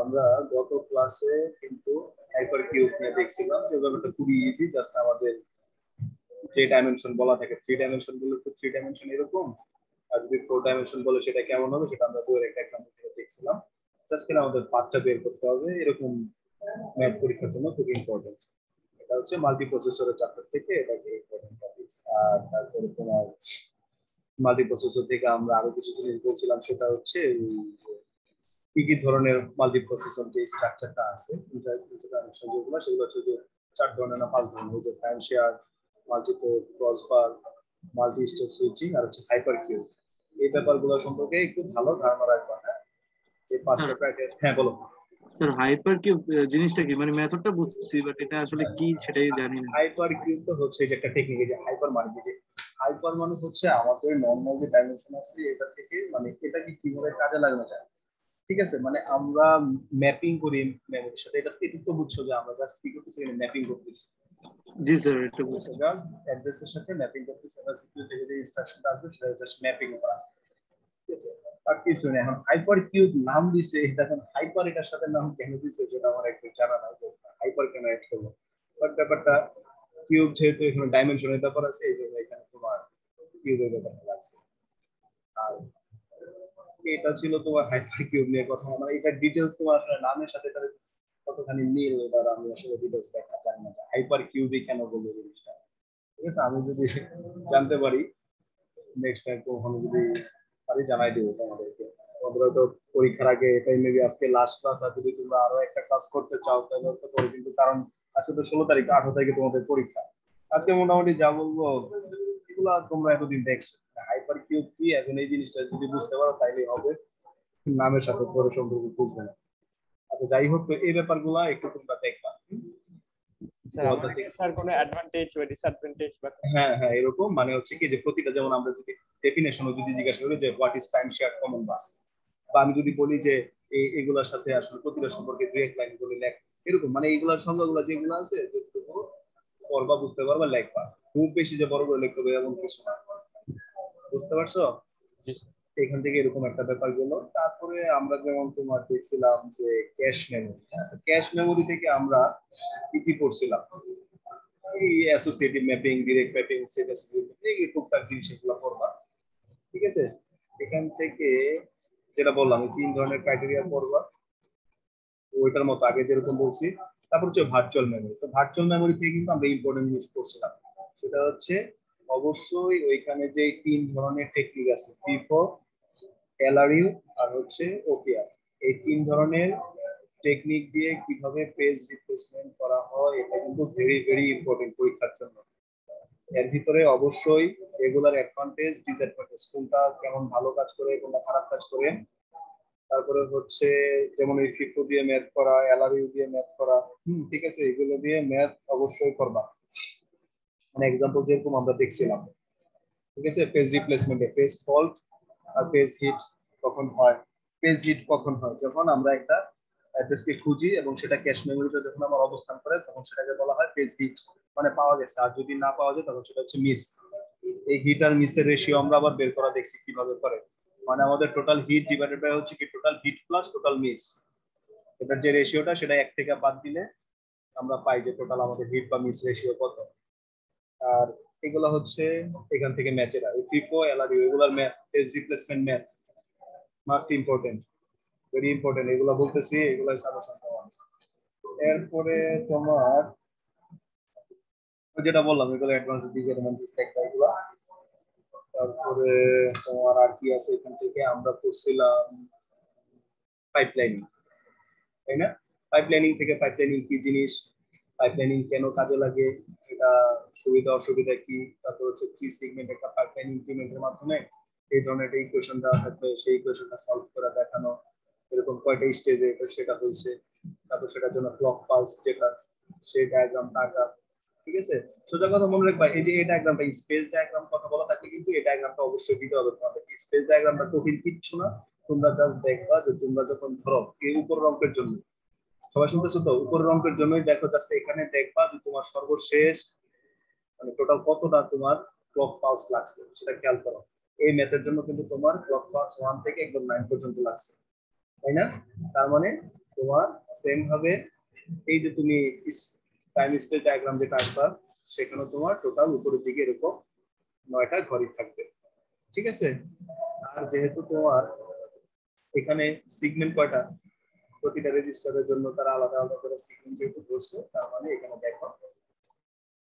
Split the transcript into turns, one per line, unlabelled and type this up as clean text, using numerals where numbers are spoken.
আমরা গত ক্লাসে কিন্তু হাইপার কিউব নিয়ে দেখছিলাম যে ব্যাপারটা খুবই ইজি, জাস্ট আমাদের যে ডাইমেনশন বলা থাকে 3 ডাইমেনশন গুলো তো 3 ডাইমেনশন এরকম, আর যদি 4 ডাইমেনশন বলে সেটা কেমন হবে সেটা আমরা বইয়ের একটা এক্সাম্পল থেকে দেখছিলাম। জাস্ট কিনা আমাদের পাথটা বের করতে হবে, এরকম ম্যাথ পরীক্ষার জন্য খুব ইম্পর্টেন্ট। এটা হচ্ছে মাল্টি প্রসেসরের চ্যাপ্টার থেকে এটা খুব ইম্পর্টেন্ট টপিকস। আর তারপরে তোমার মাল্টি প্রসেসর থেকে আমরা আরো কিছু জিনিস বলছিলাম, সেটা হচ্ছে কি কি ধরনের মাল্টি প্রসেসর যে স্ট্রাকচারটা আছে যেগুলো, সেগুলো হচ্ছে যে 4 ধরনের না 5 ধরনের, যে time share, multiple, crossbar, multi stage switching আর হচ্ছে হাইপার কিউব। এই ব্যাপারগুলো সম্পর্কে একটু ভালো ধারণা রাখবা। হ্যাঁ, এই 5টা ক্রাইটেরিয়া। হ্যাঁ বলো।
স্যার হাইপার কিউব জিনিসটা কি, মানে মেথডটা বুঝছি বাট এটা আসলে কি সেটাই জানি না।
হাইপার কিউব তো হচ্ছে যে একটা টেকনিক, যে হাইপার মানে যে হাইপার মানে হচ্ছে আমাদের নরমাল যে ডাইমেনশন আছে এটা থেকে মানে এটাকে কিভাবে কাজে লাগানো যায়। ঠিক আছে, মানে আমরা ম্যাপিং করি মেমোরির সাথে, এটা একটু তো বুঝছো যে আমরা জাস্ট কি করতেছি, ম্যাপিং করতেছি।
জি স্যার, এটা বুঝছি।
জাস্ট অ্যাড্রেসের সাথে ম্যাপিং করতেছি, আমরা সিকিউর থেকে যে ইনস্ট্রাকশনটা আসবে সেটা জাস্ট ম্যাপিং করা। ঠিক আছে, আর কিছু না। এখন হাইপার কিউব নাম দিছে, এটা এখন হাইপার এটার সাথে নাম কেন দিছে সেটা আমার একটু জানা নাই, হাইপার কেন অ্যাড করবো। বাট ব্যাপারটা কিউব যেহেতু এখানে ডাইমেনশনের ব্যাপার আছে, এই জন্য এখানে তোমার কিউবের ব্যাপারটা লাগছে। আর এটা ছিল তোমার হাইপার কিউব নিয়ে কথা। মানে এটা ডিটেইলস তোমার আসলে নামের সাথে তার কতখানি মিল এটা আমি আসলে ডিটেইলস দেখা জানি না, হাইপার কিউবই কেন বলবো জিনিসটা। ঠিক আছে, আমি যদি জানতে পারি নেক্সট টাইম কখনো যদি পারি জানাই দেবো তোমাদেরকে। তোমরা তো পরীক্ষার আগে এটাই মেবি আজকে লাস্ট ক্লাস, আর যদি তোমরা আরো একটা ক্লাস করতে চাও তাহলে তো করে, কিন্তু কারণ আজকে তো 16 তারিখ, 18 তারিখে তোমাদের পরীক্ষা। আজকে মোটামুটি যা বলবো এগুলা তোমরা এতদিন দেখছো। হাইপার কিউব কি এখন এই জিনিসটা যদি বুঝতে পারো তাইলেই হবে, নামের সাথে পরে সম্পর্ক বুঝবে না। আচ্ছা যাই হোক, তো এই ব্যাপারগুলা একটু তোমরা দেখবা।
স্যার আমাদের কি স্যার কোনো অ্যাডভান্টেজ বা ডিসঅ্যাডভান্টেজ বা
হ্যাঁ হ্যাঁ এরকম, মানে হচ্ছে কি যে প্রতিটা, যেমন আমরা যদি ডেফিনেশনও যদি জিজ্ঞাসা করি যে what is time share common bus, বা আমি যদি বলি যে এগুলোর সাথে আসলে প্রতিটা সম্পর্কে 2-1 লাইন বলে লেখ, এরকম মানে এইগুলার সংজ্ঞাগুলো যেগুলো আছে যেটুকু পড়বা বুঝতে পারবা লেখবা, খুব বেশি যে বড় করে লিখতে হবে এমন কিছু না। বুঝতে পারছো? এখান থেকে এরকম একটা ব্যাপার গেল। তারপরে আমরা যেমন তোমার দেখছিলাম যে ক্যাশ মেমোরি, ক্যাশ মেমোরি থেকে আমরা কি কি পড়ছিলাম, এই অ্যাসোসিয়েটিভ ম্যাপিং, ডিরেক্ট ম্যাপিং, এই টুকটাক জিনিস এগুলো পড়বা। ঠিক আছে, এখান থেকে যেটা বললাম 3 ধরনের ক্রাইটেরিয়া পড়বা, ওইটার মতো আগে যেরকম বলছি। তারপর হচ্ছে ভার্চুয়াল মেমোরি। তো ভার্চুয়াল মেমোরি থেকে কিন্তু আমরা ইম্পর্টেন্ট জিনিস পড়ছিলাম, সেটা হচ্ছে অবশ্যই ওইখানে যে 3 ধরনের টেকনিক আছে, FIFO, LRU আর হচ্ছে OKR, এই 3 ধরনের টেকনিক দিয়ে কিভাবে পেজ রিপ্লেসমেন্ট করা হয় এটা কিন্তু ভেরি ভেরি ইম্পর্টেন্ট পরীক্ষার জন্য। এর ভিতরে অবশ্যই রেগুলার অ্যাডভান্টেজ, ডিসঅ্যাডভান্টেজ, কোনটা কেমন ভালো কাজ করে কোনটা খারাপ কাজ করে। তারপরে হচ্ছে যেমন এই ফিফো দিয়ে ম্যাথ করা, এলআরইউ দিয়ে ম্যাথ করা, ঠিক আছে, এগুলো দিয়ে ম্যাথ অবশ্যই করবা। মানে এক্সাম্পল যেরকম আমরা দেখছিলাম, ঠিক আছে, পেজ রিপ্লেসমেন্টে পেজ ফল্ট আর পেজ হিট কখন হয়। পেজ হিট কখন হয়? যখন আমরা একটা অ্যাড্রেসকে খুঁজি এবং সেটা ক্যাশ মেমোরিতে যখন আমার অবস্থান করে তখন সেটাকে বলা হয় পেজ হিট, মানে পাওয়া গেছে। আর যদি না পাওয়া যায় তখন সেটা হচ্ছে মিস। এই হিট আর মিসের রেশিও আমরা আবার বের করা দেখছি কিভাবে করে, মানে আমাদের টোটাল হিট ডিভাইডেড বাই হচ্ছে কি total hit plus total miss, এটার যে রেশিওটা সেটা 1 থেকে বাদ দিলে আমরা পাই যে টোটাল আমাদের হিট বা মিস রেশিও কত। আর এগুলো হচ্ছে এখান থেকে ম্যাচেরা, এই ফিফো, এলআরইউ, এগুলার math, page replacement math must important, very important. এগুলো বলতেছি, এগুলো সাজেশন দেওয়া। এরপরে তোমার যেটা বললাম এগুলো অ্যাডভান্স ডিসঅ্যাডভান্টেজ দেখবা এগুলো। তারপরে তোমার আর কি আছে, এখান থেকে আমরা পড়ছিলাম পাইপলাইনিং, তাই না? পাইপলাইনিং থেকে পাইপলাইনিং কি জিনিস, পাইপলাইনিং কেন কাজে লাগে, এটা সুবিধা অসুবিধা কি, তারপর হচ্ছে 3 সেগমেন্ট একটা পাইপলাইন ইমপ্লিমেন্টের মাধ্যমে এই ধরনের একটা ইকুয়েশন দেওয়া থাকবে, সেই ইকুয়েশনটা সলভ করে দেখানো, এরকম কয়টা স্টেজে সেটা হয়েছে, তারপর সেটার জন্য ক্লক পালস যেটা, সেই ডায়াগ্রামটা আঁকা। ঠিক আছে, সোজা কথা মনে রাখবা, এই যে এই ডায়াগ্রামটা স্পেস ডায়াগ্রাম কথা বলা থাকে, কিন্তু এই ডায়াগ্রামটা অবশ্যই দিতে হবে তোমাদের। স্পেস ডায়াগ্রামটা কঠিন কিচ্ছু না, তোমরা জাস্ট দেখবা যে তোমরা যখন ধরো এই উপর অঙ্কের জন্য, সবাই শুনতেছো তো, উপরের অঙ্কের জন্যই দেখো, জাস্ট এখানে দেখবা যে তোমার সর্বশেষ মানে টোটাল কতটা তোমার ক্লক পালস লাগছে সেটা খেয়াল করো। এই ম্যাথের জন্য কিন্তু তোমার ক্লক পালস 1 থেকে একদম 9 পর্যন্ত লাগছে, তাই না? তার মানে তোমার সেম ভাবে এই যে তুমি টাইম স্পেস ডায়াগ্রাম যেটা আঁকবা সেখানে তোমার টোটাল উপরের দিকে এরকম 9টা ঘড়ি থাকবে, ঠিক আছে। আর যেহেতু তোমার এখানে সিগন্যাল কয়টা, প্রতিটা রেজিস্টারের জন্য তারা আলাদা আলাদা করে সিগন্যাল যেহেতু ধরছে, তার মানে এখানে দেখো